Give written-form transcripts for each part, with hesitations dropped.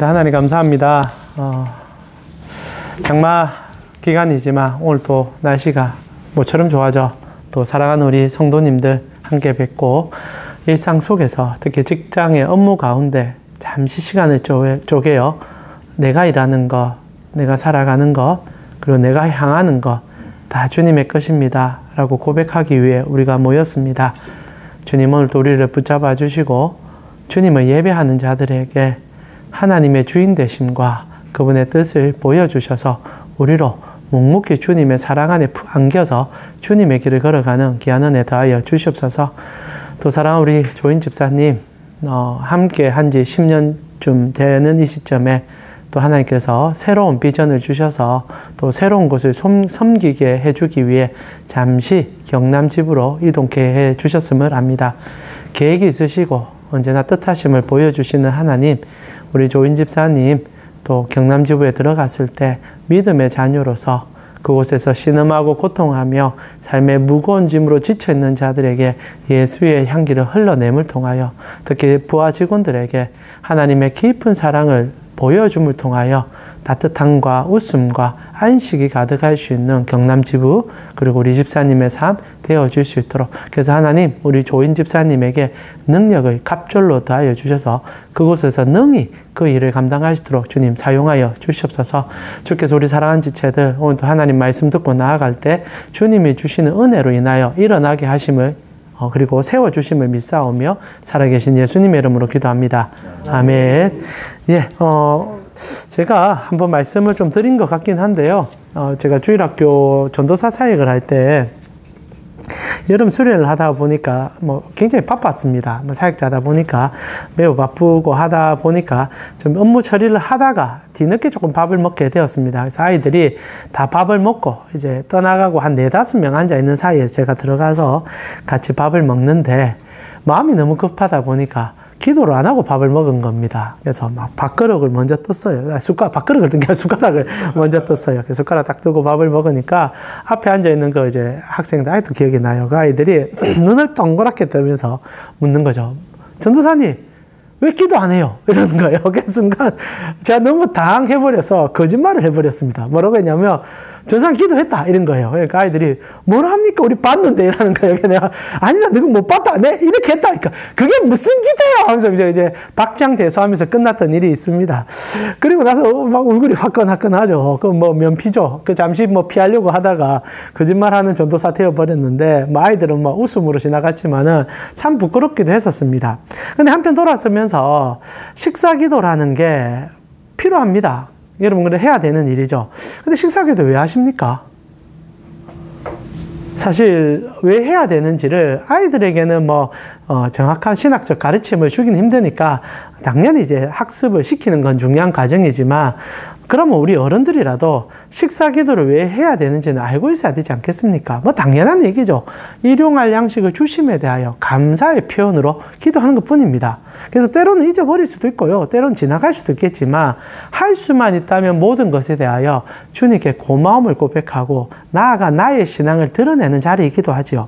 하나님 감사합니다. 장마 기간이지만 오늘 또 날씨가 모처럼 좋아져 또 사랑하는 우리 성도님들 함께 뵙고 일상 속에서 특히 직장의 업무 가운데 잠시 시간을 쪼개어 내가 일하는 것, 내가 살아가는 것, 그리고 내가 향하는 것 다 주님의 것입니다 라고 고백하기 위해 우리가 모였습니다. 주님 오늘도 우리를 붙잡아 주시고 주님을 예배하는 자들에게 하나님의 주인 되심과 그분의 뜻을 보여주셔서 우리로 묵묵히 주님의 사랑 안에 푹 안겨서 주님의 길을 걸어가는 귀한 은혜 더하여 주시옵소서. 또 사랑하는 우리 조인 집사님 함께 한 지 10년쯤 되는 이 시점에 또 하나님께서 새로운 비전을 주셔서 또 새로운 곳을 섬기게 해주기 위해 잠시 경남 집으로 이동케 해 주셨음을 압니다. 계획이 있으시고 언제나 뜻하심을 보여주시는 하나님, 우리 조인 집사님 또 경남 지부에 들어갔을 때 믿음의 자녀로서 그곳에서 신음하고 고통하며 삶의 무거운 짐으로 지쳐있는 자들에게 예수의 향기를 흘러냄을 통하여 특히 부하 직원들에게 하나님의 깊은 사랑을 보여줌을 통하여 따뜻함과 웃음과 안식이 가득할 수 있는 경남 지부 그리고 우리 집사님의 삶 되어줄 수 있도록 그래서 하나님 우리 조인 집사님에게 능력을 갑절로 더하여 주셔서 그곳에서 능히 그 일을 감당하시도록 주님 사용하여 주시옵소서. 주께서 우리 사랑하는 지체들 오늘도 하나님 말씀 듣고 나아갈 때 주님이 주시는 은혜로 인하여 일어나게 하심을 그리고 세워주심을 믿사오며 살아계신 예수님의 이름으로 기도합니다. 아멘. 예, 제가 한번 말씀을 좀 드린 것 같긴 한데요. 제가 주일학교 전도사 사역을 할 때 여름 수련을 하다 보니까 굉장히 바빴습니다. 사역자다 보니까 매우 바쁘고 하다 보니까 좀 업무 처리를 하다가 뒤늦게 조금 밥을 먹게 되었습니다. 그래서 아이들이 다 밥을 먹고 이제 떠나가고 한 4-5명 앉아 있는 사이에 제가 들어가서 같이 밥을 먹는데 마음이 너무 급하다 보니까 기도를 안 하고 밥을 먹은 겁니다. 그래서 막 밥그릇을 먼저 떴어요. 밥그릇을 뜬 게 아니라 숟가락을 먼저 떴어요. 숟가락 딱 뜨고 밥을 먹으니까 앞에 앉아있는 그 이제 학생들, 아직도 기억이 나요. 그 아이들이 눈을 동그랗게 뜨면서 묻는 거죠. 전도사님, 왜 기도 안 해요? 이러는 거예요. 그 순간 제가 너무 당해버려서 거짓말을 해버렸습니다. 뭐라고 했냐면 전도사님 기도했다 이런 거예요. 그러니까 아이들이 뭐라 합니까? 우리 봤는데 이러는 거예요. 내가 아니다 너가 못 봤다. 네? 이렇게 했다니까. 그게 무슨 기도야? 하면서 이제 박장대소하면서 끝났던 일이 있습니다. 그리고 나서 막 얼굴이 화끈화끈하죠. 그 면피죠. 그 잠시 피하려고 하다가 거짓말하는 전도사 되어버렸는데 아이들은 웃음으로 지나갔지만은 참 부끄럽기도 했었습니다. 근데 한편 돌아서면서 식사기도라는 게 필요합니다. 여러분, 그래 해야 되는 일이죠. 근데 식사기도 왜 하십니까? 사실 왜 해야 되는지를 아이들에게는 정확한 신학적 가르침을 주기는 힘드니까 당연히 이제 학습을 시키는 건 중요한 과정이지만 그러면 우리 어른들이라도 식사 기도를 왜 해야 되는지는 알고 있어야 되지 않겠습니까? 당연한 얘기죠. 일용할 양식을 주심에 대하여 감사의 표현으로 기도하는 것 뿐입니다. 그래서 때로는 잊어버릴 수도 있고요. 때로는 지나갈 수도 있겠지만 할 수만 있다면 모든 것에 대하여 주님께 고마움을 고백하고 나아가 나의 신앙을 드러내는 자리이기도 하지요.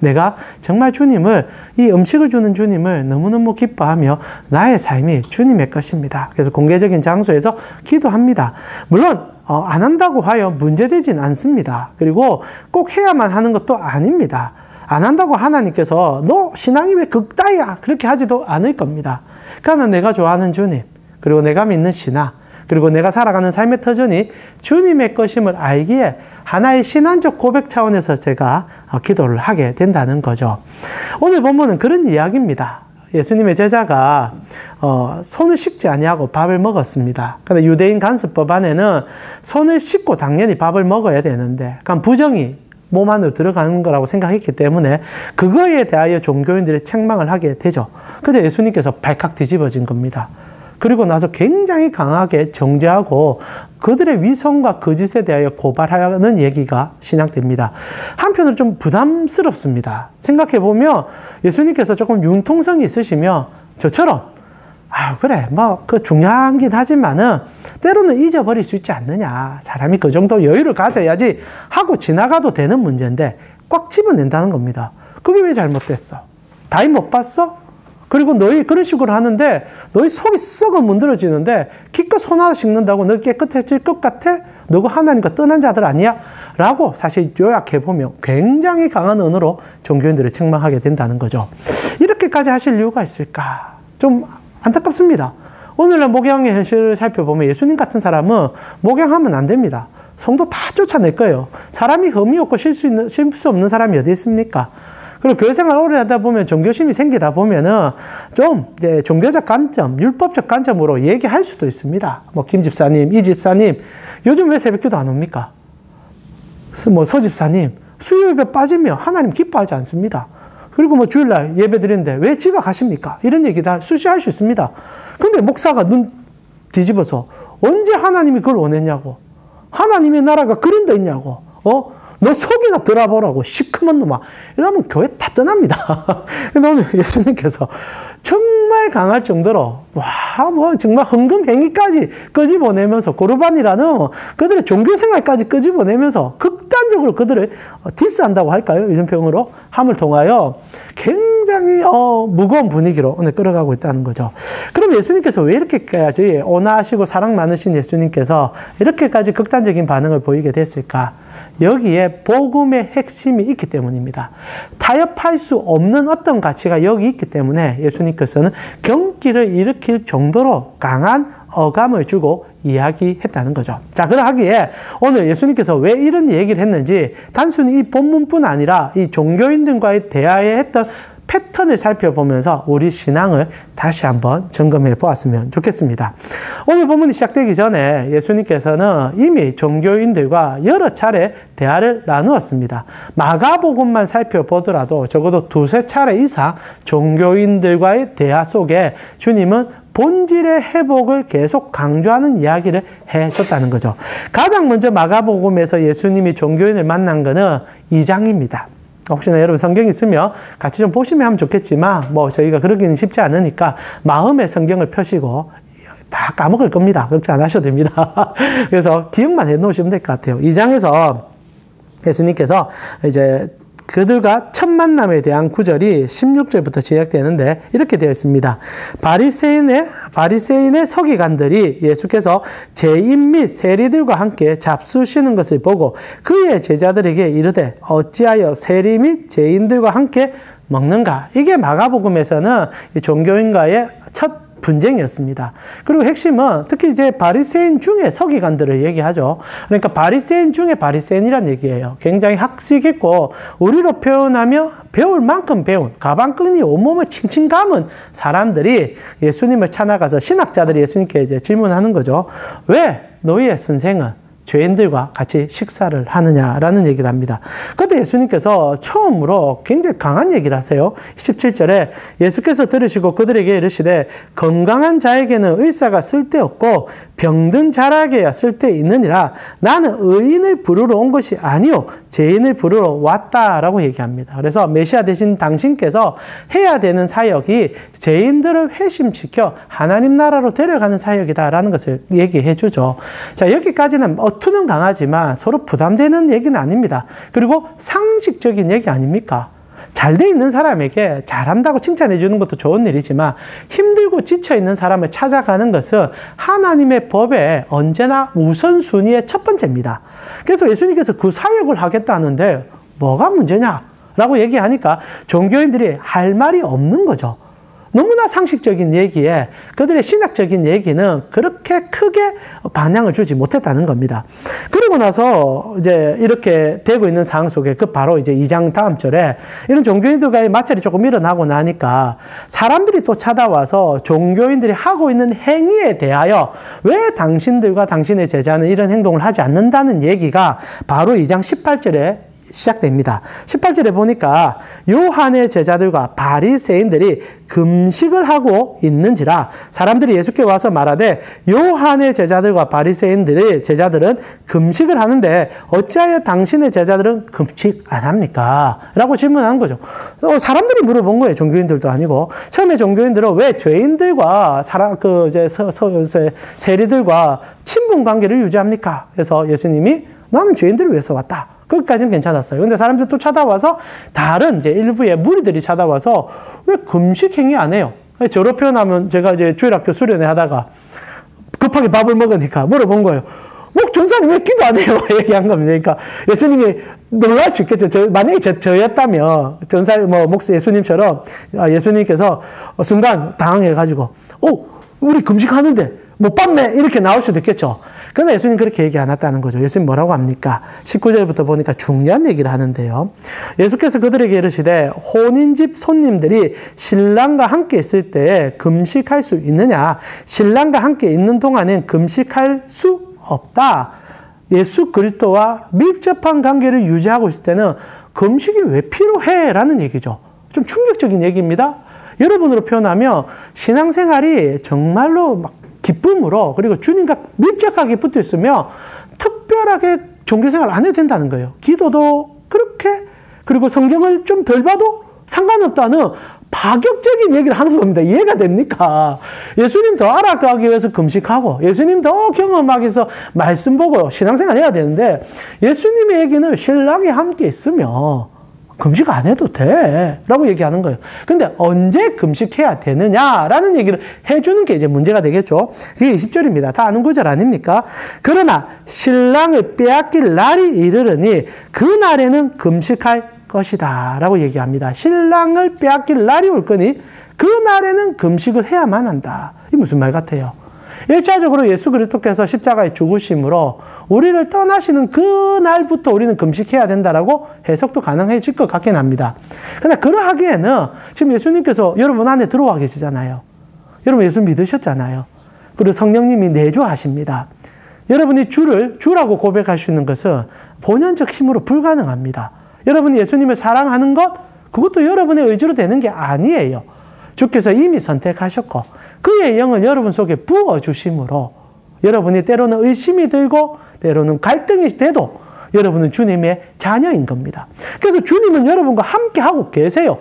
내가 정말 주님을, 이 음식을 주는 주님을 너무너무 기뻐하며 나의 삶이 주님의 것입니다. 그래서 공개적인 장소에서 기도합니다. 물론 안 한다고 하여 문제되진 않습니다. 그리고 꼭 해야만 하는 것도 아닙니다. 안 한다고 하나님께서 너 신앙이 왜 극다야 그렇게 하지도 않을 겁니다. 그러나 내가 좋아하는 주님, 그리고 내가 믿는 신앙, 그리고 내가 살아가는 삶의 터전이 주님의 것임을 알기에 하나의 신앙적 고백 차원에서 제가 기도를 하게 된다는 거죠. 오늘 본문은 그런 이야기입니다. 예수님의 제자가 손을 씻지 아니하고 밥을 먹었습니다. 그런데 유대인 간습법 안에는 손을 씻고 당연히 밥을 먹어야 되는데 그럼 부정이 몸 안으로 들어가는 거라고 생각했기 때문에 그거에 대하여 종교인들이 책망을 하게 되죠. 그래서 예수님께서 발칵 뒤집어진 겁니다. 그리고 나서 굉장히 강하게 정죄하고 그들의 위선과 거짓에 대하여 고발하는 얘기가 시작됩니다. 한편으로 좀 부담스럽습니다. 생각해보면 예수님께서 조금 융통성이 있으시며 저처럼 그래 그 중요하긴 하지만은 때로는 잊어버릴 수 있지 않느냐. 사람이 그 정도 여유를 가져야지 하고 지나가도 되는 문제인데 꽉 집어낸다는 겁니다. 그게 왜 잘못됐어? 다이 못 봤어? 그리고 너희 그런 식으로 하는데 너희 속이 썩어 문드러지는데 기껏 손 하나 씻는다고 너 깨끗해질 것 같아? 너가 하나님과 떠난 자들 아니야? 라고 사실 요약해보면 굉장히 강한 언어로 종교인들을 책망하게 된다는 거죠. 이렇게까지 하실 이유가 있을까? 좀 안타깝습니다. 오늘날 목양의 현실을 살펴보면 예수님 같은 사람은 목양하면 안 됩니다. 성도 다 쫓아낼 거예요. 사람이 흠이 없고 실수 없는 사람이 어디 있습니까? 그리고 교회생활 오래 하다 보면 종교심이 생기다 보면은 좀 이제 종교적 관점, 율법적 관점으로 얘기할 수도 있습니다. 뭐 김 집사님, 이 집사님, 요즘 왜 새벽기도 안 옵니까? 뭐 서 집사님, 수요 예배 빠지면 하나님 기뻐하지 않습니다. 그리고 뭐 주일날 예배 드리는데 왜 지각하십니까? 이런 얘기 다 수시할 수 있습니다. 근데 목사가 눈 뒤집어서 언제 하나님이 그걸 원했냐고. 하나님의 나라가 그런 데 있냐고. 너 속이나 들어보라고 시커먼 놈아. 이러면 교회 다 떠납니다. 근데 오늘 예수님께서 정말 강할 정도로 뭐 정말 헌금행위까지 끄집어내면서 고르반이라는 그들의 종교생활까지 끄집어내면서 극단적으로 그들을 디스한다고 할까요? 요즘 평으로 함을 통하여 굉장히 무거운 분위기로 오늘 끌어가고 있다는 거죠. 그럼 예수님께서 왜 이렇게까지 온화하시고 사랑 많으신 예수님께서 이렇게까지 극단적인 반응을 보이게 됐을까? 여기에 복음의 핵심이 있기 때문입니다. 타협할 수 없는 어떤 가치가 여기 있기 때문에 예수님께서는 경기를 일으킬 정도로 강한 어감을 주고 이야기했다는 거죠. 자, 그러하기에 오늘 예수님께서 왜 이런 얘기를 했는지 단순히 이 본문뿐 아니라 이 종교인들과의 대화에 했던 패턴을 살펴보면서 우리 신앙을 다시 한번 점검해 보았으면 좋겠습니다. 오늘 본문이 시작되기 전에 예수님께서는 이미 종교인들과 여러 차례 대화를 나누었습니다. 마가복음만 살펴보더라도 적어도 두세 차례 이상 종교인들과의 대화 속에 주님은 본질의 회복을 계속 강조하는 이야기를 해줬다는 거죠. 가장 먼저 마가복음에서 예수님이 종교인을 만난 것은 2장입니다. 혹시나 여러분 성경 있으면 같이 좀 보시면 하면 좋겠지만 뭐 저희가 그러기는 쉽지 않으니까 마음의 성경을 펴시고 다 까먹을 겁니다. 걱정 안 하셔도 됩니다. 그래서 기억만 해 놓으시면 될 것 같아요. 2장에서 예수님께서 이제 그들과 첫 만남에 대한 구절이 16절부터 시작되는데 이렇게 되어 있습니다. 바리새인의 서기관들이 예수께서 죄인 및 세리들과 함께 잡수시는 것을 보고 그의 제자들에게 이르되 어찌하여 세리 및 죄인들과 함께 먹는가? 이게 마가복음에서는 이 종교인과의 첫 분쟁이었습니다. 그리고 핵심은 특히 이제 바리새인 중에 서기관들을 얘기하죠. 그러니까 바리새인 중에 바리새인이란 얘기예요. 굉장히 학식 있고 우리로 표현하며 배울 만큼 배운 가방끈이 온몸을 칭칭 감은 사람들이 예수님을 찾아가서 신학자들이 예수님께 이제 질문하는 거죠. 왜 너희의 선생은 죄인들과 같이 식사를 하느냐라는 얘기를 합니다. 그때 예수님께서 처음으로 굉장히 강한 얘기를 하세요. 17절에 예수께서 들으시고 그들에게 이르시되 건강한 자에게는 의사가 쓸데없고 병든 자라게야 쓸데있느니라. 나는 의인을 부르러 온 것이 아니요 죄인을 부르러 왔다라고 얘기합니다. 그래서 메시아 대신 당신께서 해야 되는 사역이 죄인들을 회심시켜 하나님 나라로 데려가는 사역이다라는 것을 얘기해 주죠. 자, 여기까지는 투는 강하지만 서로 부담되는 얘기는 아닙니다. 그리고 상식적인 얘기 아닙니까? 잘 돼 있는 사람에게 잘한다고 칭찬해 주는 것도 좋은 일이지만 힘들고 지쳐 있는 사람을 찾아가는 것은 하나님의 법에 언제나 우선순위의 첫 번째입니다. 그래서 예수님께서 그 사역을 하겠다는데 뭐가 문제냐라고 얘기하니까 종교인들이 할 말이 없는 거죠. 너무나 상식적인 얘기에 그들의 신학적인 얘기는 그렇게 크게 반향을 주지 못했다는 겁니다. 그리고 나서 이제 이렇게 되고 있는 상황 속에 그 바로 이제 2장 다음 절에 이런 종교인들과의 마찰이 조금 일어나고 나니까 사람들이 또 찾아와서 종교인들이 하고 있는 행위에 대하여 왜 당신들과 당신의 제자는 이런 행동을 하지 않는다는 얘기가 바로 2장 18절에 시작됩니다. 18절에 보니까 요한의 제자들과 바리새인들이 금식을 하고 있는지라 사람들이 예수께 와서 말하되 요한의 제자들과 제자들은 금식을 하는데 어찌하여 당신의 제자들은 금식 안 합니까? 라고 질문한 거죠. 사람들이 물어본 거예요. 종교인들도 아니고. 처음에 종교인들은 왜 죄인들과 세리들과 친분 관계를 유지합니까? 그래서 예수님이 나는 죄인들을 위해서 왔다. 거기까지는 괜찮았어요. 근데 사람들이 또 찾아와서 다른 이제 일부의 무리들이 찾아와서 왜 금식 행위 안 해요? 저로 표현하면 제가 이제 주일학교 수련회 하다가 급하게 밥을 먹으니까 물어본 거예요. 전사님 왜 기도 안 해요? 얘기한 겁니다. 그러니까 예수님이 놀랄 수 있겠죠. 만약에 저였다면, 목사 예수님처럼, 예수님께서 순간 당황해가지고, 우리 금식하는데 못 봤네! 이렇게 나올 수도 있겠죠. 그러나 예수님 그렇게 얘기 안 했다는 거죠. 예수님 뭐라고 합니까? 19절부터 보니까 중요한 얘기를 하는데요. 예수께서 그들에게 이르시되, 혼인집 손님들이 신랑과 함께 있을 때 금식할 수 있느냐? 신랑과 함께 있는 동안엔 금식할 수 없다. 예수 그리스도와 밀접한 관계를 유지하고 있을 때는 금식이 왜 필요해? 라는 얘기죠. 좀 충격적인 얘기입니다. 여러분으로 표현하면 신앙생활이 정말로 막 기쁨으로 그리고 주님과 밀접하게 붙어 있으면 특별하게 종교생활 안 해도 된다는 거예요. 기도도 그렇게 그리고 성경을 좀 덜 봐도 상관없다는 파격적인 얘기를 하는 겁니다. 이해가 됩니까? 예수님 더 알아가기 위해서 금식하고 예수님 더 경험하기 위해서 말씀 보고 신앙생활 해야 되는데 예수님의 얘기는 신랑이 함께 있으면 금식 안 해도 돼 라고 얘기하는 거예요. 근데 언제 금식해야 되느냐라는 얘기를 해주는 게 이제 문제가 되겠죠. 그게 20절입니다. 다 아는 구절 아닙니까? 그러나 신랑을 빼앗길 날이 이르르니 그 날에는 금식할 것이다 라고 얘기합니다. 신랑을 빼앗길 날이 올 거니 그 날에는 금식을 해야만 한다. 이 무슨 말 같아요? 1차적으로 예수 그리스도께서 십자가에 죽으심으로 우리를 떠나시는 그 날부터 우리는 금식해야 된다라고 해석도 가능해질 것 같긴 합니다. 그러나 그러하기에는 지금 예수님께서 여러분 안에 들어와 계시잖아요. 여러분 예수 믿으셨잖아요. 그리고 성령님이 내주하십니다. 여러분이 주라고 고백할 수 있는 것은 본연적 힘으로 불가능합니다. 여러분이 예수님을 사랑하는 것, 그것도 여러분의 의지로 되는 게 아니에요. 주께서 이미 선택하셨고 그의 영을 여러분 속에 부어주심으로 여러분이 때로는 의심이 들고 때로는 갈등이 돼도 여러분은 주님의 자녀인 겁니다. 그래서 주님은 여러분과 함께 하고 계세요.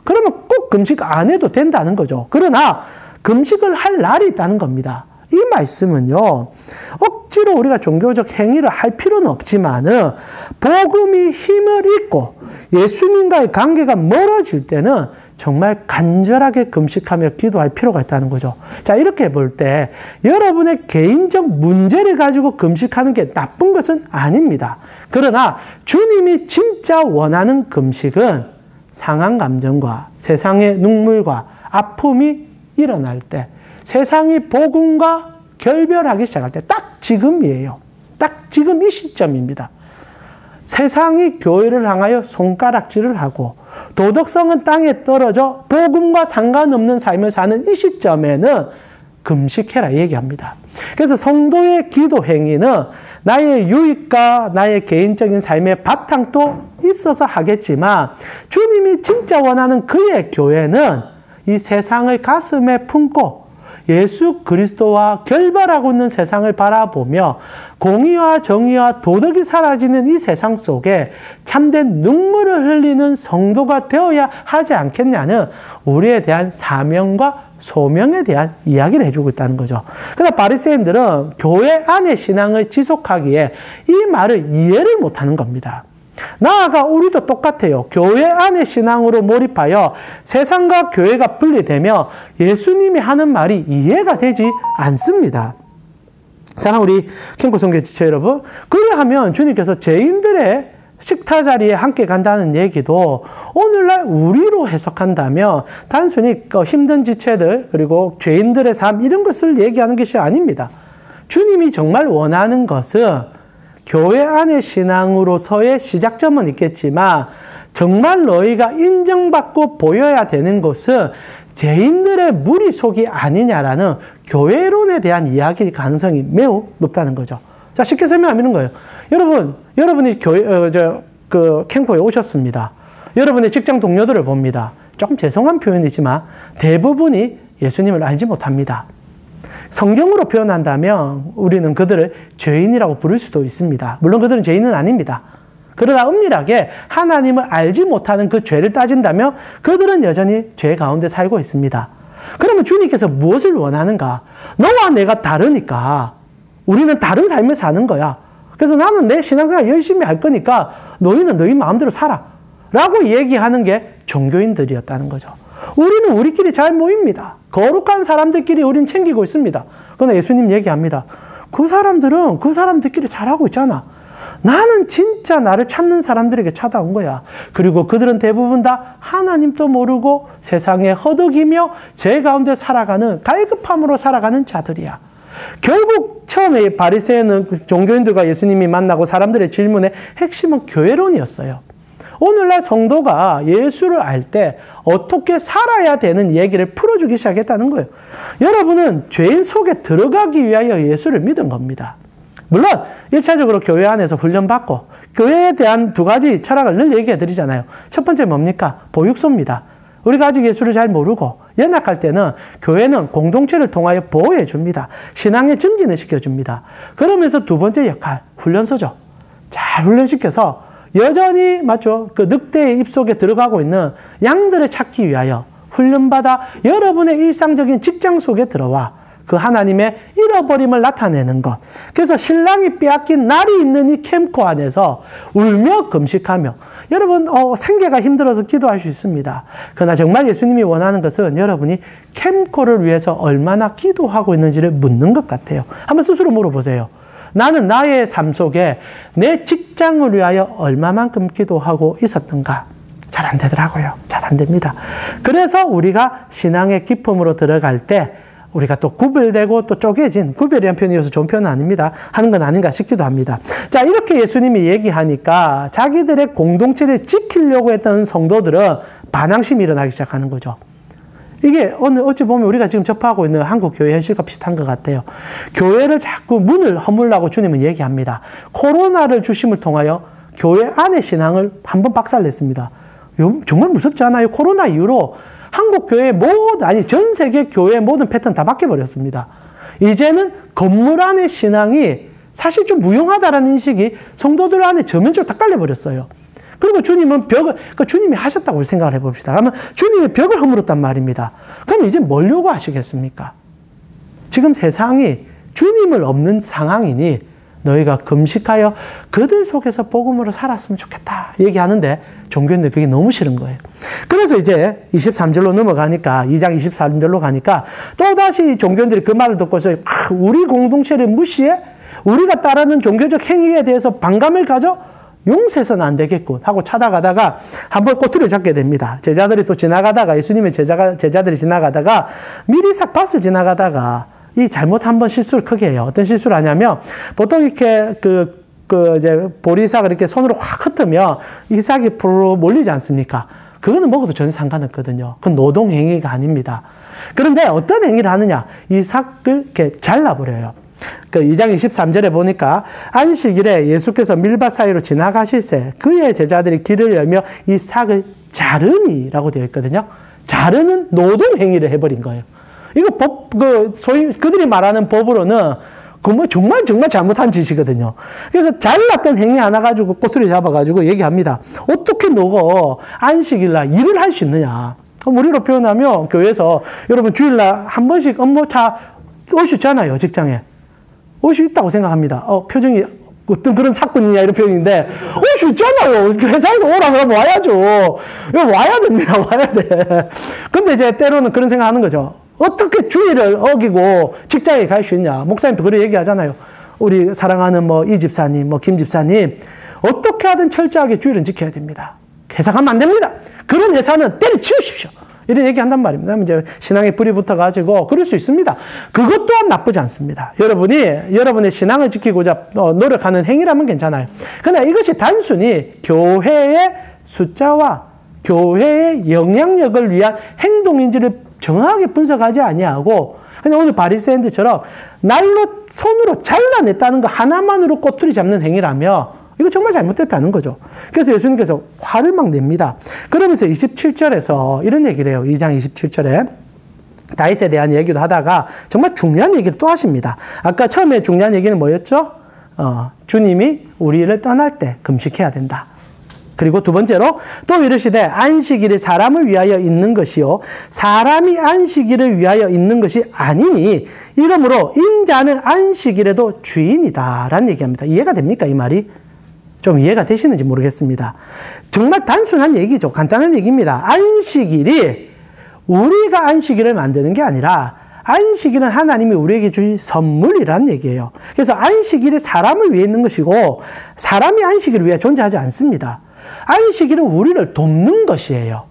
그러면 꼭 금식 안 해도 된다는 거죠. 그러나 금식을 할 날이 있다는 겁니다. 이 말씀은요, 억지로 우리가 종교적 행위를 할 필요는 없지만은, 복음이 힘을 잃고 예수님과의 관계가 멀어질 때는 정말 간절하게 금식하며 기도할 필요가 있다는 거죠. 자, 이렇게 볼 때 여러분의 개인적 문제를 가지고 금식하는 게 나쁜 것은 아닙니다. 그러나 주님이 진짜 원하는 금식은 상한 감정과 세상의 눈물과 아픔이 일어날 때, 세상이 복음과 결별하기 시작할 때 딱 지금이에요. 딱 지금 이 시점입니다. 세상이 교회를 향하여 손가락질을 하고 도덕성은 땅에 떨어져 복음과 상관없는 삶을 사는 이 시점에는 금식해라 얘기합니다. 그래서 성도의 기도 행위는 나의 유익과 나의 개인적인 삶의 바탕도 있어서 하겠지만 주님이 진짜 원하는 그의 교회는 이 세상을 가슴에 품고 예수 그리스도와 결별하고 있는 세상을 바라보며 공의와 정의와 도덕이 사라지는 이 세상 속에 참된 눈물을 흘리는 성도가 되어야 하지 않겠냐는 우리에 대한 사명과 소명에 대한 이야기를 해주고 있다는 거죠. 그러나 바리새인들은 교회 안의 신앙을 지속하기에 이 말을 이해를 못하는 겁니다. 나아가 우리도 똑같아요. 교회 안의 신앙으로 몰입하여 세상과 교회가 분리되며 예수님이 하는 말이 이해가 되지 않습니다. 사랑 우리 캠프 선교 지체 여러분, 그래하면 주님께서 죄인들의 식타 자리에 함께 간다는 얘기도 오늘날 우리로 해석한다면 단순히 힘든 지체들 그리고 죄인들의 삶 이런 것을 얘기하는 것이 아닙니다. 주님이 정말 원하는 것은 교회 안의 신앙으로서의 시작점은 있겠지만 정말 너희가 인정받고 보여야 되는 것은 죄인들의 무리속이 아니냐라는 교회론에 대한 이야기일 가능성이 매우 높다는 거죠. 자, 쉽게 설명하면 이런 거예요. 여러분이 캠프에 오셨습니다. 여러분의 직장 동료들을 봅니다. 조금 죄송한 표현이지만 대부분이 예수님을 알지 못합니다. 성경으로 표현한다면 우리는 그들을 죄인이라고 부를 수도 있습니다. 물론 그들은 죄인은 아닙니다. 그러나 은밀하게 하나님을 알지 못하는 그 죄를 따진다면 그들은 여전히 죄 가운데 살고 있습니다. 그러면 주님께서 무엇을 원하는가? 너와 내가 다르니까 우리는 다른 삶을 사는 거야. 그래서 나는 내 신앙생활 열심히 할 거니까 너희는 너희 마음대로 살아. 라고 얘기하는 게 종교인들이었다는 거죠. 우리는 우리끼리 잘 모입니다. 거룩한 사람들끼리 우리는 챙기고 있습니다. 그러나 예수님 얘기합니다. 그 사람들은 그 사람들끼리 잘하고 있잖아. 나는 진짜 나를 찾는 사람들에게 찾아온 거야. 그리고 그들은 대부분 다 하나님도 모르고 세상에 허덕이며 죄 가운데 살아가는 갈급함으로 살아가는 자들이야. 결국 처음에 바리새인은 종교인들과 예수님이 만나고 사람들의 질문의 핵심은 교회론이었어요. 오늘날 성도가 예수를 알 때 어떻게 살아야 되는 얘기를 풀어주기 시작했다는 거예요. 여러분은 죄인 속에 들어가기 위하여 예수를 믿은 겁니다. 물론 1차적으로 교회 안에서 훈련받고 교회에 대한 두 가지 철학을 늘 얘기해 드리잖아요. 첫 번째 뭡니까? 보육소입니다. 우리가 아직 예수를 잘 모르고 연약할 때는 교회는 공동체를 통하여 보호해 줍니다. 신앙의 증진을 시켜줍니다. 그러면서 두 번째 역할, 훈련소죠. 잘 훈련시켜서 여전히 맞죠? 그 늑대의 입속에 들어가고 있는 양들을 찾기 위하여 훈련받아 여러분의 일상적인 직장 속에 들어와 그 하나님의 잃어버림을 나타내는 것. 그래서 신랑이 빼앗긴 날이 있는 이 캠프 안에서 울며 금식하며 여러분 생계가 힘들어서 기도할 수 있습니다. 그러나 정말 예수님이 원하는 것은 여러분이 캠코를 위해서 얼마나 기도하고 있는지를 묻는 것 같아요. 한번 스스로 물어보세요. 나는 나의 삶 속에 내 직장을 위하여 얼마만큼 기도하고 있었던가? 잘 안 되더라고요. 잘 안 됩니다. 그래서 우리가 신앙의 깊음으로 들어갈 때 우리가 또 구별되고 또 쪼개진, 구별이라는 표현이어서 좋은 표현은 아닙니다. 하는 건 아닌가 싶기도 합니다. 자, 이렇게 예수님이 얘기하니까 자기들의 공동체를 지키려고 했던 성도들은 반항심이 일어나기 시작하는 거죠. 이게 어찌 보면 우리가 지금 접하고 있는 한국 교회 현실과 비슷한 것 같아요. 교회를 자꾸 문을 허물라고 주님은 얘기합니다. 코로나를 주심을 통하여 교회 안의 신앙을 한번 박살냈습니다. 정말 무섭지 않아요? 코로나 이후로 한국 교회의 전 세계 교회의 모든 패턴 다 바뀌어버렸습니다. 이제는 건물 안의 신앙이 사실 좀 무용하다라는 인식이 성도들 안에 전면적으로 다 깔려버렸어요. 그리고 주님은 주님이 하셨다고 생각을 해봅시다. 그러면 주님의 벽을 허물었단 말입니다. 그럼 이제 뭘 요구하시겠습니까? 지금 세상이 주님을 없는 상황이니 너희가 금식하여 그들 속에서 복음으로 살았으면 좋겠다 얘기하는데 종교인들 그게 너무 싫은 거예요. 그래서 이제 23절로 넘어가니까 2장 23절로 가니까 또다시 종교인들이 그 말을 듣고서 우리 공동체를 무시해? 우리가 따르는 종교적 행위에 대해서 반감을 가져? 용서해서는 안 되겠군 하고 찾아가다가 한번 꼬투리를 잡게 됩니다. 제자들이 또 지나가다가 예수님의 제자들이 지나가다가 미리삭 밭을 지나가다가 이 잘못 한번 실수를 크게 해요. 어떤 실수를 하냐면 보통 이렇게 이제 보리삭을 이렇게 손으로 확 흩으면 이 싹이 프로 몰리지 않습니까? 그거는 먹어도 전혀 상관없거든요. 그건 노동행위가 아닙니다. 그런데 어떤 행위를 하느냐? 이 삭을 이렇게 잘라버려요. 그 2장 23절에 보니까 안식일에 예수께서 밀밭 사이로 지나가실새 그의 제자들이 길을 열며 이 삭을 자르니라고 되어 있거든요. 자르는 노동행위를 해버린 거예요. 이거 소위 그들이 말하는 법으로는 정말 잘못한 짓이거든요. 그래서 잘랐던 행위 하나 가지고 꼬투리 잡아가지고 얘기합니다. 어떻게 너가 안식일날 일을 할 수 있느냐. 우리로 표현하면 교회에서 여러분 주일날 한 번씩 업무차 올 수 있잖아요. 직장에. 올 수 있다고 생각합니다. 표정이 어떤 그런 사건이냐 이런 표현인데 올 수 있잖아요. 회사에서 오라 그러면 와야죠. 와야 됩니다. 와야 돼. 근데 이제 때로는 그런 생각하는 거죠. 어떻게 주일을 어기고 직장에 갈 수 있냐. 목사님도 그렇게 얘기하잖아요. 우리 사랑하는 이 집사님, 김 집사님 어떻게 하든 철저하게 주일은 지켜야 됩니다. 회사 가면 안 됩니다. 그런 회사는 때려치우십시오. 이런 얘기 한단 말입니다. 이제 신앙에 불이 붙어가지고 그럴 수 있습니다. 그것 또한 나쁘지 않습니다. 여러분이 여러분의 신앙을 지키고자 노력하는 행위라면 괜찮아요. 그러나 이것이 단순히 교회의 숫자와 교회의 영향력을 위한 행동인지를 정확하게 분석하지 아니하고 그냥 오늘 바리새인들처럼 날로 손으로 잘라냈다는 거 하나만으로 꼬투리 잡는 행위라면 이거 정말 잘못됐다는 거죠. 그래서 예수님께서 화를 막 냅니다. 그러면서 27절에서 이런 얘기를 해요. 2장 27절에 다윗에 대한 얘기도 하다가 정말 중요한 얘기를 또 하십니다. 아까 처음에 중요한 얘기는 뭐였죠? 주님이 우리를 떠날 때 금식해야 된다. 그리고 두 번째로 또 이르시되 안식일이 사람을 위하여 있는 것이요 사람이 안식일을 위하여 있는 것이 아니니 이러므로 인자는 안식일에도 주인이다 라는 얘기합니다. 이해가 됩니까? 이 말이? 좀 이해가 되시는지 모르겠습니다. 정말 단순한 얘기죠. 간단한 얘기입니다. 안식일이 우리가 안식일을 만드는 게 아니라 안식일은 하나님이 우리에게 주신 선물이라는 얘기예요. 그래서 안식일이 사람을 위해 있는 것이고 사람이 안식일을 위해 존재하지 않습니다. 안식일은 우리를 돕는 것이에요.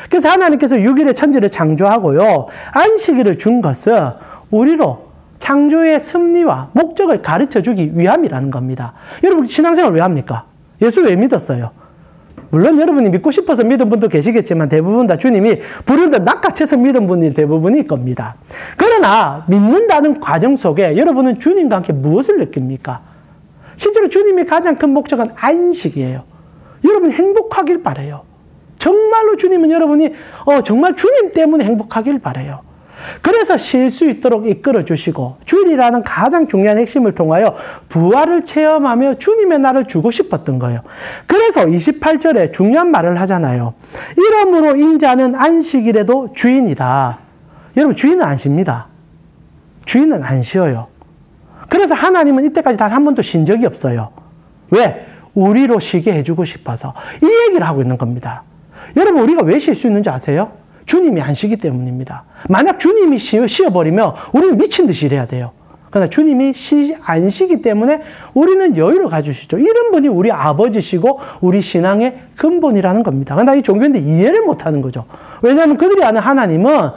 그래서 하나님께서 6일의 천지를 창조하고요. 안식일을 준 것은 우리로 창조의 섭리와 목적을 가르쳐주기 위함이라는 겁니다. 여러분 신앙생활 왜 합니까? 예수 왜 믿었어요? 물론 여러분이 믿고 싶어서 믿은 분도 계시겠지만 대부분 다 주님이 부르듯 낚아채서 믿은 분이 대부분일 겁니다. 그러나 믿는다는 과정 속에 여러분은 주님과 함께 무엇을 느낍니까? 실제로 주님의 가장 큰 목적은 안식이에요. 여러분이 행복하길 바라요. 정말로 주님은 여러분이 정말 주님 때문에 행복하길 바라요. 그래서 쉴 수 있도록 이끌어 주시고 주일이라는 가장 중요한 핵심을 통하여 부활을 체험하며 주님의 날을 주고 싶었던 거예요. 그래서 28절에 중요한 말을 하잖아요. 이러므로 인자는 안식일에도 주인이다. 여러분 주인은 안 쉽니다. 주인은 안 쉬어요. 그래서 하나님은 이때까지 단 한 번도 쉰 적이 없어요. 왜? 우리로 쉬게 해주고 싶어서 이 얘기를 하고 있는 겁니다. 여러분 우리가 왜 쉴 수 있는지 아세요? 주님이 안 쉬기 때문입니다. 만약 주님이 쉬어버리면 우리는 미친 듯이 일해야 돼요. 그러나 주님이 안 쉬기 때문에 우리는 여유를 가지시죠. 이런 분이 우리 아버지시고 우리 신앙의 근본이라는 겁니다. 그러나 이 종교인들 이해를 못하는 거죠. 왜냐하면 그들이 아는 하나님은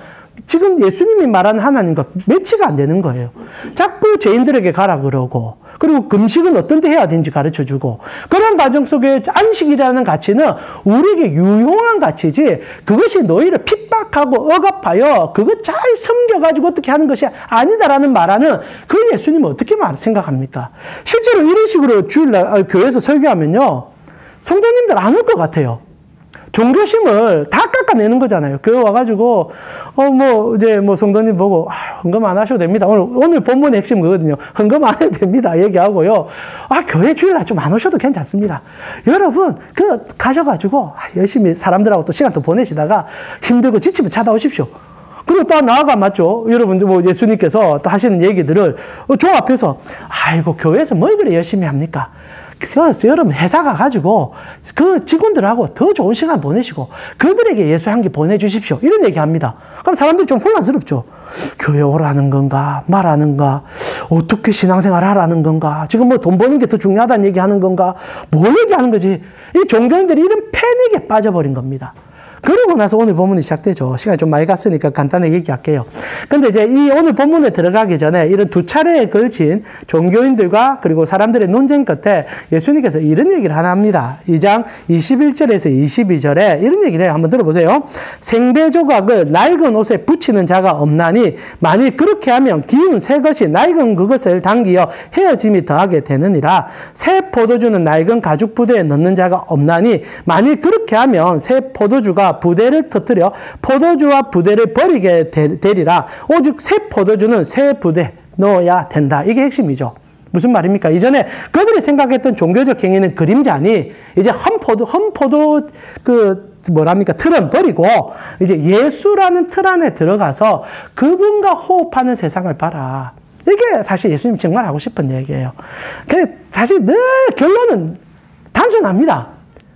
지금 예수님이 말하는 하나님과 매치가 안 되는 거예요. 자꾸 죄인들에게 가라 그러고 그리고 금식은 어떤 때 해야 되는지 가르쳐주고 그런 과정 속에 안식이라는 가치는 우리에게 유용한 가치지 그것이 너희를 핍박하고 억압하여 그것 잘 섬겨가지고 어떻게 하는 것이 아니다라는 말하는 그 예수님은 어떻게 생각합니까? 실제로 이런 식으로 주일날 교회에서 설교하면요 성도님들 안 올 것 같아요. 종교심을 다 깎아내는 거잖아요. 교회 와가지고, 성도님 보고, 헌금 안 하셔도 됩니다. 오늘 본문의 핵심 그거거든요. 헌금 안 해도 됩니다. 얘기하고요. 교회 주일날 좀 안 오셔도 괜찮습니다. 여러분, 가셔가지고, 열심히 사람들하고 또 시간 또 보내시다가 힘들고 지치면 찾아오십시오. 그리고 또 나아가 맞죠? 여러분들 예수님께서 또 하시는 얘기들을 저 앞에서, 아이고, 교회에서 뭘 그래 열심히 합니까? 그래서 여러분 회사 가가지고 그 직원들하고 더 좋은 시간 보내시고 그들에게 예수 향기 보내주십시오. 이런 얘기합니다. 그럼 사람들이 좀 혼란스럽죠. 교회 오라는 건가 말하는가 어떻게 신앙생활 하라는 건가 지금 돈 버는 게 더 중요하다는 얘기하는 건가 뭘 얘기하는 거지. 이 종교인들이 이런 패닉에 빠져버린 겁니다. 그러고 나서 오늘 본문이 시작되죠. 시간이 좀 많이 갔으니까 간단하게 얘기할게요. 근데 이제 이 오늘 본문에 들어가기 전에 이런 두 차례에 걸친 종교인들과 그리고 사람들의 논쟁 끝에 예수님께서 이런 얘기를 하나 합니다. 2장 21절에서 22절에 이런 얘기를 해요. 한번 들어보세요. 생배 조각을 낡은 옷에 붙이는 자가 없나니 만일 그렇게 하면 기운 새 것이 낡은 그것을 당기어 헤어짐이 더하게 되느니라. 새 포도주는 낡은 가죽 부대에 넣는 자가 없나니 만일 그렇게 하면 새 포도주가 부대를 터뜨려 포도주와 부대를 버리게 되리라. 오직 새 포도주는 새 부대 넣어야 된다. 이게 핵심이죠. 무슨 말입니까? 이전에 그들이 생각했던 종교적 행위는 그림자니 이제 험포도 틀은 버리고 이제 예수라는 틀 안에 들어가서 그분과 호흡하는 세상을 봐라. 이게 사실 예수님 정말 하고 싶은 얘기예요. 사실 늘 결론은 단순합니다.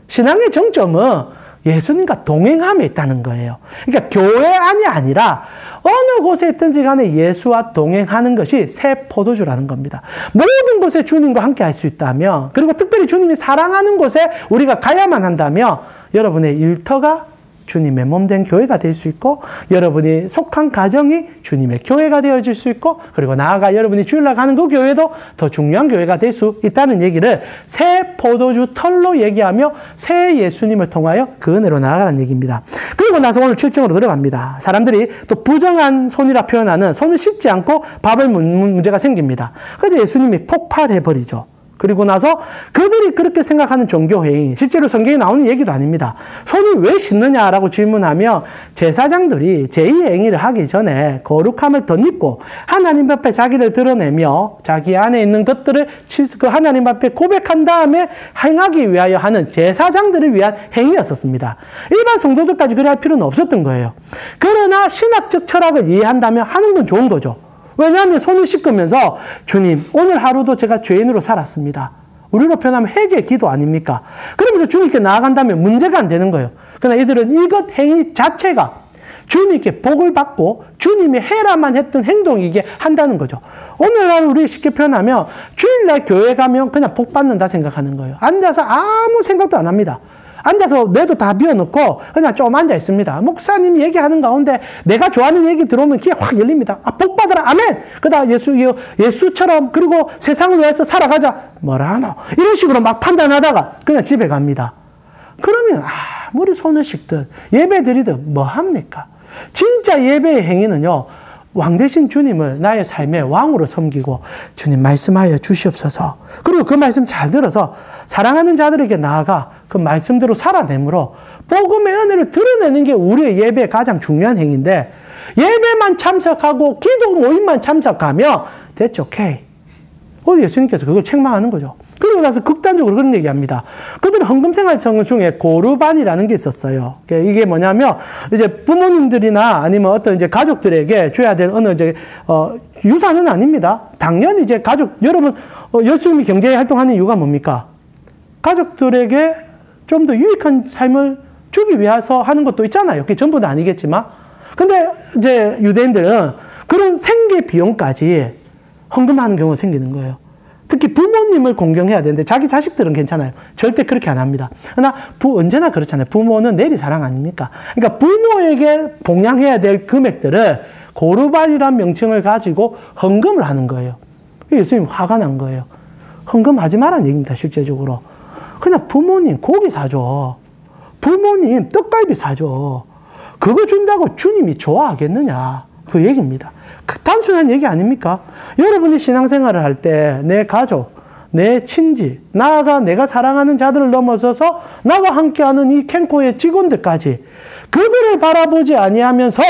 신앙의 정점은 예수님과 동행함에 있다는 거예요. 그러니까 교회 안이 아니라 어느 곳에 있든지 간에 예수와 동행하는 것이 새 포도주라는 겁니다. 모든 곳에 주님과 함께 할 수 있다면 그리고 특별히 주님이 사랑하는 곳에 우리가 가야만 한다면 여러분의 일터가 주님의 몸된 교회가 될 수 있고 여러분이 속한 가정이 주님의 교회가 되어질 수 있고 그리고 나아가 여러분이 주일날 가는 그 교회도 더 중요한 교회가 될 수 있다는 얘기를 새 포도주 털로 얘기하며 새 예수님을 통하여 그 은혜로 나아가는 얘기입니다. 그리고 나서 오늘 7장으로 들어갑니다. 사람들이 또 부정한 손이라 표현하는 손을 씻지 않고 밥을 묻는 문제가 생깁니다. 그래서 예수님이 폭발해버리죠. 그리고 나서 그들이 그렇게 생각하는 종교회의, 실제로 성경에 나오는 얘기도 아닙니다. 손을 왜 씻느냐라고 질문하며 제사장들이 제2의 행위를 하기 전에 거룩함을 덧입고 하나님 앞에 자기를 드러내며 자기 안에 있는 것들을 그 하나님 앞에 고백한 다음에 행하기 위하여 하는 제사장들을 위한 행위였었습니다. 일반 성도들까지 그래 할 필요는 없었던 거예요. 그러나 신학적 철학을 이해한다면 하는 건 좋은 거죠. 왜냐하면 손을 씻으면서 주님, 오늘 하루도 제가 죄인으로 살았습니다. 우리로 표현하면 회개 기도 아닙니까? 그러면서 주님께 나아간다면 문제가 안 되는 거예요. 그러나 이들은 이것 행위 자체가 주님께 복을 받고 주님이 해라만 했던 행동이게 한다는 거죠. 오늘날 우리 쉽게 표현하면 주일날 교회 가면 그냥 복 받는다 생각하는 거예요. 앉아서 아무 생각도 안 합니다. 앉아서 뇌도 다 비워놓고 그냥 좀 앉아 있습니다. 목사님이 얘기하는 가운데 내가 좋아하는 얘기 들어오면 귀에 확 열립니다. 아, 복 받으라. 아멘. 그러다 예수처럼 그리고 세상을 위해서 살아가자. 뭐라 하노. 이런 식으로 막 판단하다가 그냥 집에 갑니다. 그러면 아무리 손을 씻든 예배 드리든 뭐 합니까? 진짜 예배의 행위는요. 왕 되신 주님을 나의 삶의 왕으로 섬기고 주님 말씀하여 주시옵소서. 그리고 그 말씀 잘 들어서 사랑하는 자들에게 나아가 그 말씀대로 살아내므로 복음의 은혜를 드러내는 게 우리의 예배의 가장 중요한 행위인데 예배만 참석하고 기도 모임만 참석하면 that's okay. 예수님께서 그걸 책망하는 거죠. 그리고 나서 극단적으로 그런 얘기합니다. 그들은 헌금생활 중에 고르반이라는 게 있었어요. 이게 뭐냐면 이제 부모님들이나 아니면 어떤 이제 가족들에게 줘야 될 어느 이제 유산은 아닙니다. 당연히 이제 가족 여러분 열심히 경제 활동하는 이유가 뭡니까? 가족들에게 좀 더 유익한 삶을 주기 위해서 하는 것도 있잖아요. 그게 전부는 아니겠지만, 근데 이제 유대인들은 그런 생계 비용까지 헌금하는 경우가 생기는 거예요. 특히 부모님을 공경해야 되는데 자기 자식들은 괜찮아요. 절대 그렇게 안 합니다. 그러나 언제나 그렇잖아요. 부모는 내리 사랑 아닙니까? 그러니까 부모에게 봉양해야 될 금액들을 고르반이라는 명칭을 가지고 헌금을 하는 거예요. 예수님 화가 난 거예요. 헌금하지 말라는 얘기입니다. 실제적으로. 그냥 부모님 고기 사줘. 부모님 떡갈비 사줘. 그거 준다고 주님이 좋아하겠느냐. 그 얘기입니다. 단순한 얘기 아닙니까? 여러분이 신앙생활을 할 때 내 가족, 내 친지, 나아가 내가 사랑하는 자들을 넘어서서 나와 함께하는 이 캔코의 직원들까지 그들을 바라보지 아니하면서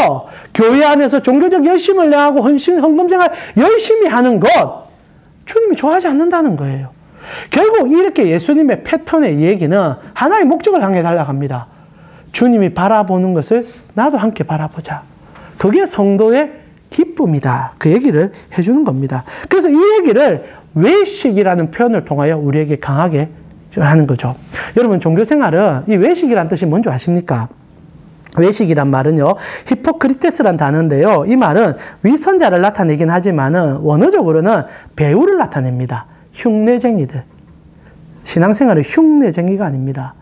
교회 안에서 종교적 열심을 내하고 헌금생활 열심히 하는 것 주님이 좋아하지 않는다는 거예요. 결국 이렇게 예수님의 패턴의 얘기는 하나의 목적을 향해 달려갑니다. 주님이 바라보는 것을 나도 함께 바라보자. 그게 성도의 기쁨이다. 그 얘기를 해주는 겁니다. 그래서 이 얘기를 외식이라는 표현을 통하여 우리에게 강하게 하는 거죠. 여러분 종교생활은 이 외식이라는 뜻이 뭔지 아십니까? 외식이란 말은요, 히포크리테스란 단어인데요. 이 말은 위선자를 나타내긴 하지만은 원어적으로는 배우를 나타냅니다. 흉내쟁이들. 신앙생활은 흉내쟁이가 아닙니다.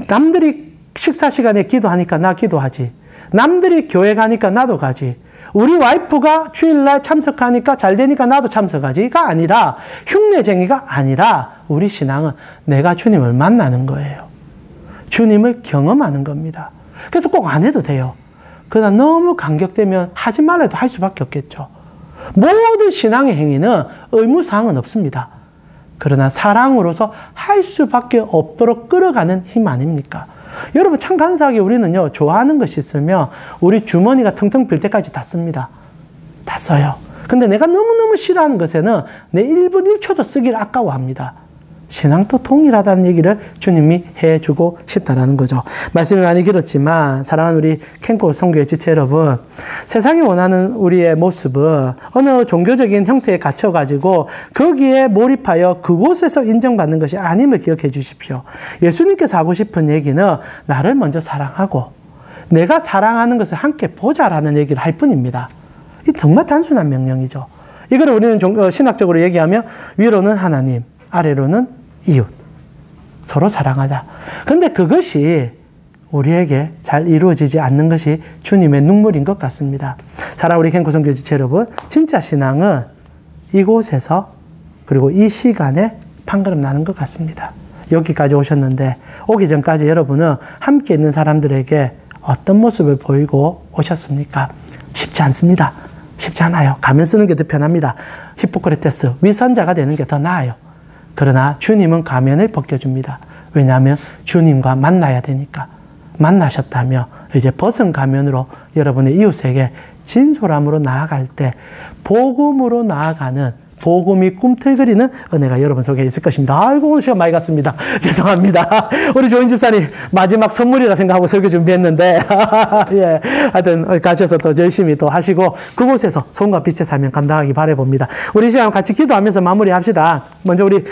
남들이 식사 시간에 기도하니까 나 기도하지. 남들이 교회 가니까 나도 가지. 우리 와이프가 주일날 참석하니까 잘 되니까 나도 참석하지가 아니라 흉내쟁이가 아니라 우리 신앙은 내가 주님을 만나는 거예요. 주님을 경험하는 겁니다. 그래서 꼭 안 해도 돼요. 그러나 너무 감격되면 하지 말아도 할 수밖에 없겠죠. 모든 신앙의 행위는 의무사항은 없습니다. 그러나 사랑으로서 할 수밖에 없도록 끌어가는 힘 아닙니까? 여러분 참 간사하게 우리는요 좋아하는 것이 있으면 우리 주머니가 텅텅 빌 때까지 다 씁니다. 다 써요. 근데 내가 너무너무 싫어하는 것에는 내 1분 1초도 쓰기를 아까워합니다. 신앙도 동일하다는 얘기를 주님이 해주고 싶다라는 거죠. 말씀이 많이 길었지만 사랑하는 우리 캔코 선교의 지체 여러분, 세상이 원하는 우리의 모습은 어느 종교적인 형태에 갇혀가지고 거기에 몰입하여 그곳에서 인정받는 것이 아님을 기억해 주십시오. 예수님께서 하고 싶은 얘기는 나를 먼저 사랑하고 내가 사랑하는 것을 함께 보자라는 얘기를 할 뿐입니다. 이 정말 단순한 명령이죠. 이걸 우리는 신학적으로 얘기하면 위로는 하나님, 아래로는 이웃. 서로 사랑하자. 근데 그것이 우리에게 잘 이루어지지 않는 것이 주님의 눈물인 것 같습니다. 사랑하는 우리 캔코 선교 지체 여러분, 진짜 신앙은 이곳에서 그리고 이 시간에 판가름 나는 것 같습니다. 여기까지 오셨는데 오기 전까지 여러분은 함께 있는 사람들에게 어떤 모습을 보이고 오셨습니까? 쉽지 않습니다. 쉽지 않아요. 가면 쓰는 게 더 편합니다. 히포크리테스, 위선자가 되는 게 더 나아요. 그러나 주님은 가면을 벗겨줍니다. 왜냐하면 주님과 만나야 되니까. 만나셨다며 이제 벗은 가면으로 여러분의 이웃에게 진솔함으로 나아갈 때 복음으로 나아가는, 복음이 꿈틀거리는 은혜가 여러분 속에 있을 것입니다. 아이고, 오늘 시간 많이 갔습니다. 죄송합니다. 우리 조인 집사님 마지막 선물이라 생각하고 설교 준비했는데 예, 하여튼 가셔서 또 열심히 또 하시고 그곳에서 손과 빛의 사명 감당하기 바라봅니다. 우리 시간 같이 기도하면서 마무리합시다. 먼저 우리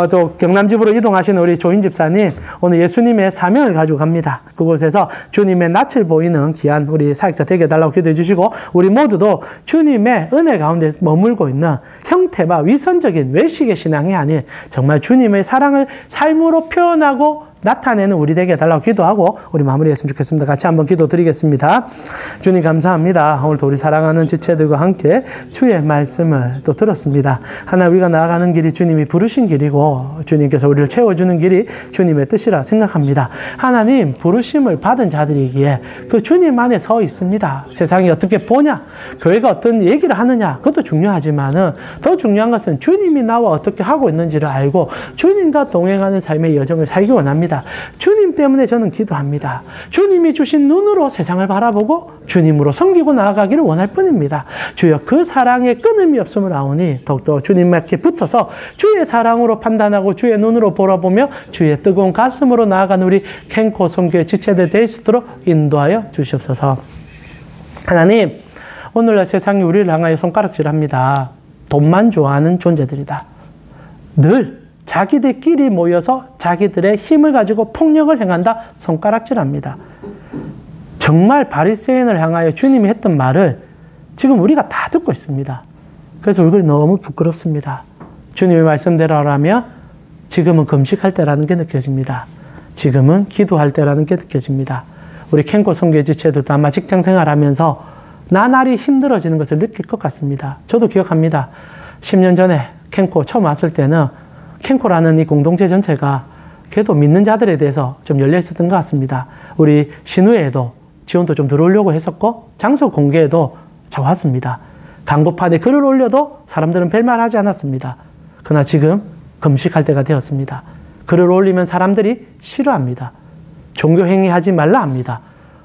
저 경남집으로 이동하시는 우리 조인 집사님, 오늘 예수님의 사명을 가지고 갑니다. 그곳에서 주님의 낯을 보이는 귀한 우리 사역자 되게 해달라고 기도해 주시고, 우리 모두도 주님의 은혜 가운데 머물고 있는 형태와 위선적인 외식의 신앙이 아닌 정말 주님의 사랑을 삶으로 표현하고 나타내는 우리 되게 해달라고 기도하고 우리 마무리했으면 좋겠습니다. 같이 한번 기도 드리겠습니다. 주님 감사합니다. 오늘도 우리 사랑하는 지체들과 함께 주의 말씀을 또 들었습니다. 하나, 우리가 나아가는 길이 주님이 부르신 길이고 주님께서 우리를 채워주는 길이 주님의 뜻이라 생각합니다. 하나님, 부르심을 받은 자들이기에 그 주님 안에 서 있습니다. 세상이 어떻게 보냐, 교회가 어떤 얘기를 하느냐, 그것도 중요하지만은 더 중요한 것은 주님이 나와 어떻게 하고 있는지를 알고 주님과 동행하는 삶의 여정을 살기 원합니다. 주님 때문에 저는 기도합니다. 주님이 주신 눈으로 세상을 바라보고 주님으로 섬기고 나아가기를 원할 뿐입니다. 주여, 그 사랑에 끊음이 없음을 아오니 더욱더 주님께 붙어서 주의 사랑으로 판단하고 주의 눈으로 바라보며 주의 뜨거운 가슴으로 나아가는 우리 캔코 선교의 지체들 될 수 있도록 인도하여 주시옵소서. 하나님, 오늘날 세상이 우리를 향하여 손가락질합니다. 돈만 좋아하는 존재들이다. 늘 자기들끼리 모여서 자기들의 힘을 가지고 폭력을 행한다. 손가락질합니다. 정말 바리새인을 향하여 주님이 했던 말을 지금 우리가 다 듣고 있습니다. 그래서 얼굴이 너무 부끄럽습니다. 주님의 말씀대로라면 지금은 금식할 때라는 게 느껴집니다. 지금은 기도할 때라는 게 느껴집니다. 우리 캔코 선교의 지체들도 아마 직장 생활하면서 나날이 힘들어지는 것을 느낄 것 같습니다. 저도 기억합니다. 10년 전에 캔코 처음 왔을 때는 캔코라는 이 공동체 전체가 그래도 믿는 자들에 대해서 좀 열려 있었던 것 같습니다. 우리 신우회에도 지원도 좀 들어오려고 했었고 장소 공개에도 좋았습니다. 광고판에 글을 올려도 사람들은 별말하지 않았습니다. 그러나 지금 금식할 때가 되었습니다. 글을 올리면 사람들이 싫어합니다. 종교행위 하지 말라 합니다.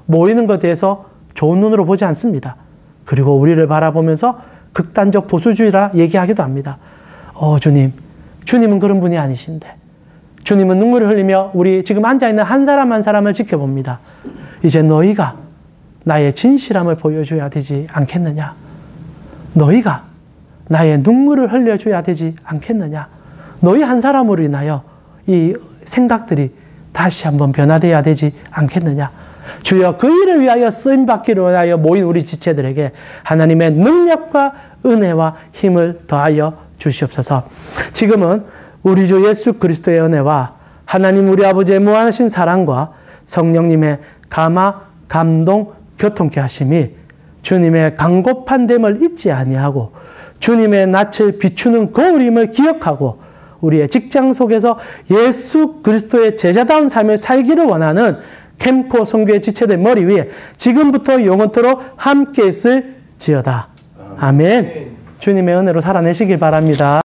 모이는 것에 대해서 좋은 눈으로 보지 않습니다. 그리고 우리를 바라보면서 극단적 보수주의라 얘기하기도 합니다. 주님은 그런 분이 아니신데. 주님은 눈물을 흘리며 우리 지금 앉아있는 한 사람 한 사람을 지켜봅니다. 이제 너희가 나의 진실함을 보여줘야 되지 않겠느냐. 너희가 나의 눈물을 흘려줘야 되지 않겠느냐. 너희 한 사람으로 인하여 이 생각들이 다시 한번 변화되어야 되지 않겠느냐. 주여, 그 일을 위하여 쓰임받기를 원하여 모인 우리 지체들에게 하나님의 능력과 은혜와 힘을 더하여 주시옵소서. 지금은 우리 주 예수 그리스도의 은혜와 하나님 우리 아버지의 무한하신 사랑과 성령님의 감화, 감동, 교통케 하심이 주님의 강고판 됨을 잊지 아니하고 주님의 낯을 비추는 거울임을 기억하고 우리의 직장 속에서 예수 그리스도의 제자다운 삶을 살기를 원하는 캠코 선교의 지체들 머리 위에 지금부터 영원토록 함께 있을지어다. 아멘. 주님의 은혜로 살아내시길 바랍니다.